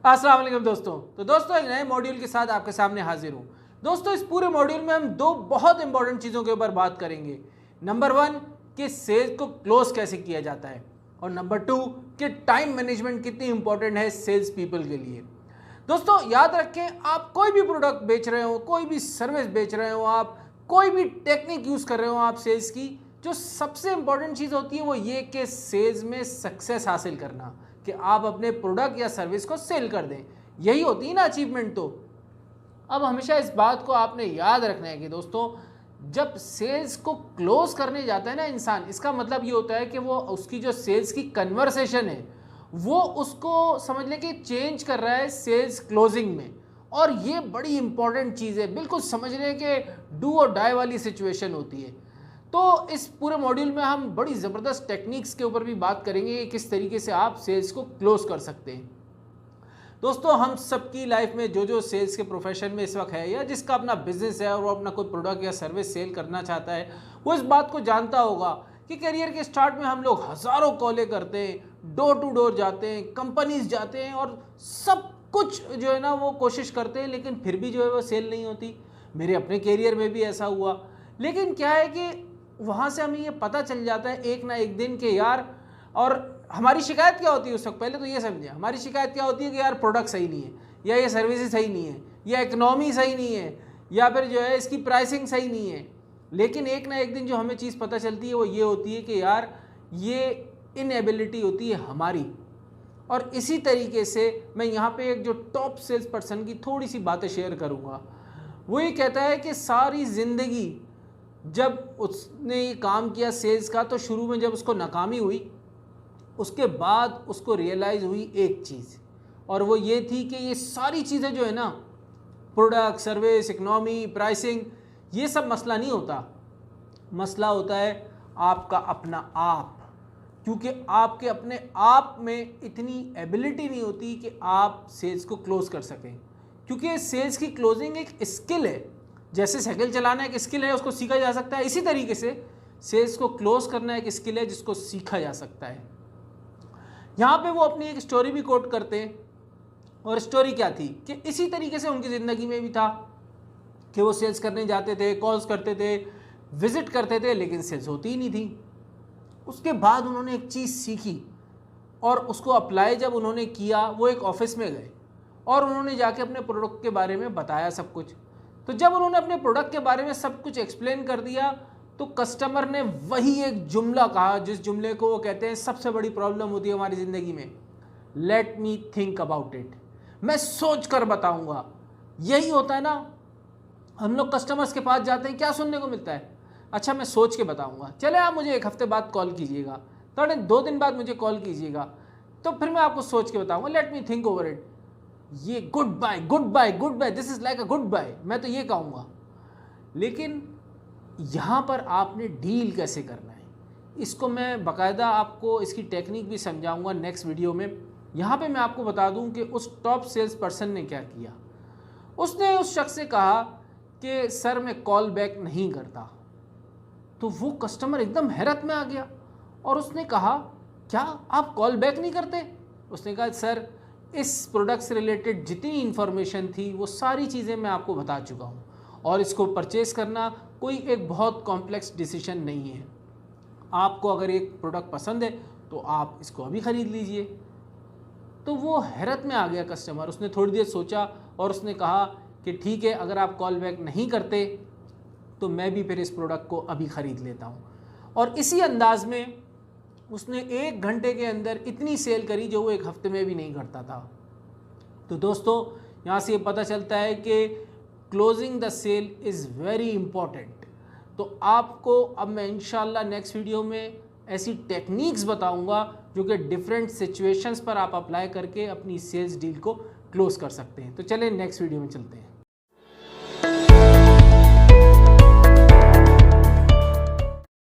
अस्सलाम वालेकुम दोस्तों। तो दोस्तों एक नए मॉड्यूल के साथ आपके सामने हाजिर हूँ। दोस्तों इस पूरे मॉड्यूल में हम दो बहुत इंपॉर्टेंट चीज़ों के ऊपर बात करेंगे। नंबर 1 कि सेल्स को क्लोज कैसे किया जाता है, और नंबर 2 कि टाइम मैनेजमेंट कितनी इंपॉर्टेंट है सेल्स पीपल के लिए। दोस्तों याद रखें, आप कोई भी प्रोडक्ट बेच रहे हो, कोई भी सर्विस बेच रहे हो, आप कोई भी टेक्निक यूज़ कर रहे हो आप सेल्स की, जो सबसे इंपॉर्टेंट चीज़ होती है वो ये कि सेल्स में सक्सेस हासिल करना, कि आप अपने प्रोडक्ट या सर्विस को सेल कर दें। यही होती है ना अचीवमेंट। तो अब हमेशा इस बात को आपने याद रखना है कि दोस्तों जब सेल्स को क्लोज करने जाता है ना इंसान, इसका मतलब ये होता है कि वो उसकी जो सेल्स की कन्वर्सेशन है वो उसको समझ लें कि चेंज कर रहा है सेल्स क्लोजिंग में। और ये बड़ी इंपॉर्टेंट चीज़ है, बिल्कुल समझ रहे हैं कि डू और डाई वाली सिचुएशन होती है। तो इस पूरे मॉड्यूल में हम बड़ी ज़बरदस्त टेक्निक्स के ऊपर भी बात करेंगे कि किस तरीके से आप सेल्स को क्लोज कर सकते हैं। दोस्तों हम सबकी लाइफ में जो जो सेल्स के प्रोफेशन में इस वक्त है, या जिसका अपना बिजनेस है और वो अपना कोई प्रोडक्ट या सर्विस सेल करना चाहता है, वो इस बात को जानता होगा कि करियर के स्टार्ट में हम लोग हज़ारों कॉलें करते हैं, डोर टू डोर जाते हैं, कंपनीज जाते हैं और सब कुछ जो है ना वो कोशिश करते हैं, लेकिन फिर भी जो है वो सेल नहीं होती। मेरे अपने करियर में भी ऐसा हुआ। लेकिन क्या है कि वहाँ से हमें ये पता चल जाता है एक ना एक दिन के यार, और हमारी शिकायत क्या होती है उस वक्त, पहले तो ये समझें हमारी शिकायत क्या होती है कि यार प्रोडक्ट सही नहीं है, या ये सर्विसेज सही नहीं है, या इकनॉमी सही नहीं है, या फिर जो है इसकी प्राइसिंग सही नहीं है। लेकिन एक ना एक दिन जो हमें चीज़ पता चलती है वो ये होती है कि यार ये इनएबिलिटी होती है हमारी। और इसी तरीके से मैं यहाँ पे एक जो टॉप सेल्स पर्सन की थोड़ी सी बातें शेयर करूँगा। वो ये कहता है कि सारी ज़िंदगी जब उसने ये काम किया सेल्स का, तो शुरू में जब उसको नाकामी हुई, उसके बाद उसको रियलाइज़ हुई एक चीज़, और वो ये थी कि ये सारी चीज़ें जो है ना, प्रोडक्ट, सर्विस, इकनॉमी, प्राइसिंग, ये सब मसला नहीं होता। मसला होता है आपका अपना आप, क्योंकि आपके अपने आप में इतनी एबिलिटी नहीं होती कि आप सेल्स को क्लोज कर सकें। क्योंकि सेल्स की क्लोजिंग एक स्किल है, जैसे साइकिल चलाना एक स्किल है, उसको सीखा जा सकता है, इसी तरीके से सेल्स को क्लोज करना एक स्किल है जिसको सीखा जा सकता है। यहाँ पे वो अपनी एक स्टोरी भी कोट करते हैं, और स्टोरी क्या थी कि इसी तरीके से उनकी ज़िंदगी में भी था कि वो सेल्स करने जाते थे, कॉल्स करते थे, विज़िट करते थे, लेकिन सेल्स होती ही नहीं थी। उसके बाद उन्होंने एक चीज़ सीखी और उसको अप्लाई जब उन्होंने किया, वो एक ऑफिस में गए और उन्होंने जाके अपने प्रोडक्ट के बारे में बताया सब कुछ। तो जब उन्होंने अपने प्रोडक्ट के बारे में सब कुछ एक्सप्लेन कर दिया, तो कस्टमर ने वही एक जुमला कहा, जिस जुमले को वो कहते हैं सबसे बड़ी प्रॉब्लम होती है हमारी ज़िंदगी में, late me think about it, मैं सोच कर बताऊँगा। यही होता है ना, हम लोग कस्टमर्स के पास जाते हैं, क्या सुनने को मिलता है, अच्छा मैं सोच के बताऊँगा, चले आप मुझे 1 हफ्ते बाद कॉल कीजिएगा, थोड़े 2 दिन बाद मुझे कॉल कीजिएगा, तो फिर मैं आपको सोच के बताऊँगा, let me think over it. ये goodbye goodbye goodbye, this is like a goodbye, मैं तो ये कहूँगा। लेकिन यहाँ पर आपने डील कैसे करना है, इसको मैं बाकायदा आपको इसकी टेक्निक भी समझाऊंगा नेक्स्ट वीडियो में। यहाँ पे मैं आपको बता दूँ कि उस टॉप सेल्स पर्सन ने क्या किया। उसने उस शख्स से कहा कि सर मैं कॉल बैक नहीं करता। तो वो कस्टमर एकदम हैरत में आ गया और उसने कहा क्या आप कॉल बैक नहीं करते? उसने कहा सर इस प्रोडक्ट से रिलेटेड जितनी इन्फॉर्मेशन थी वो सारी चीज़ें मैं आपको बता चुका हूँ, और इसको परचेस करना कोई एक बहुत कॉम्प्लेक्स डिसीजन नहीं है। आपको अगर एक प्रोडक्ट पसंद है तो आप इसको अभी ख़रीद लीजिए। तो वो हैरत में आ गया कस्टमर। उसने थोड़ी देर सोचा और उसने कहा कि ठीक है, अगर आप कॉल बैक नहीं करते तो मैं भी फिर इस प्रोडक्ट को अभी ख़रीद लेता हूँ। और इसी अंदाज में उसने 1 घंटे के अंदर इतनी सेल करी जो वो 1 हफ्ते में भी नहीं करता था। तो दोस्तों यहाँ से ये पता चलता है कि closing the sale is very important. तो आपको अब मैं इंशाल्लाह नेक्स्ट वीडियो में ऐसी टेक्निक्स बताऊंगा जो कि डिफरेंट सिचुएशंस पर आप अप्लाई करके अपनी सेल्स डील को क्लोज कर सकते हैं। तो चलें नेक्स्ट वीडियो में चलते हैं।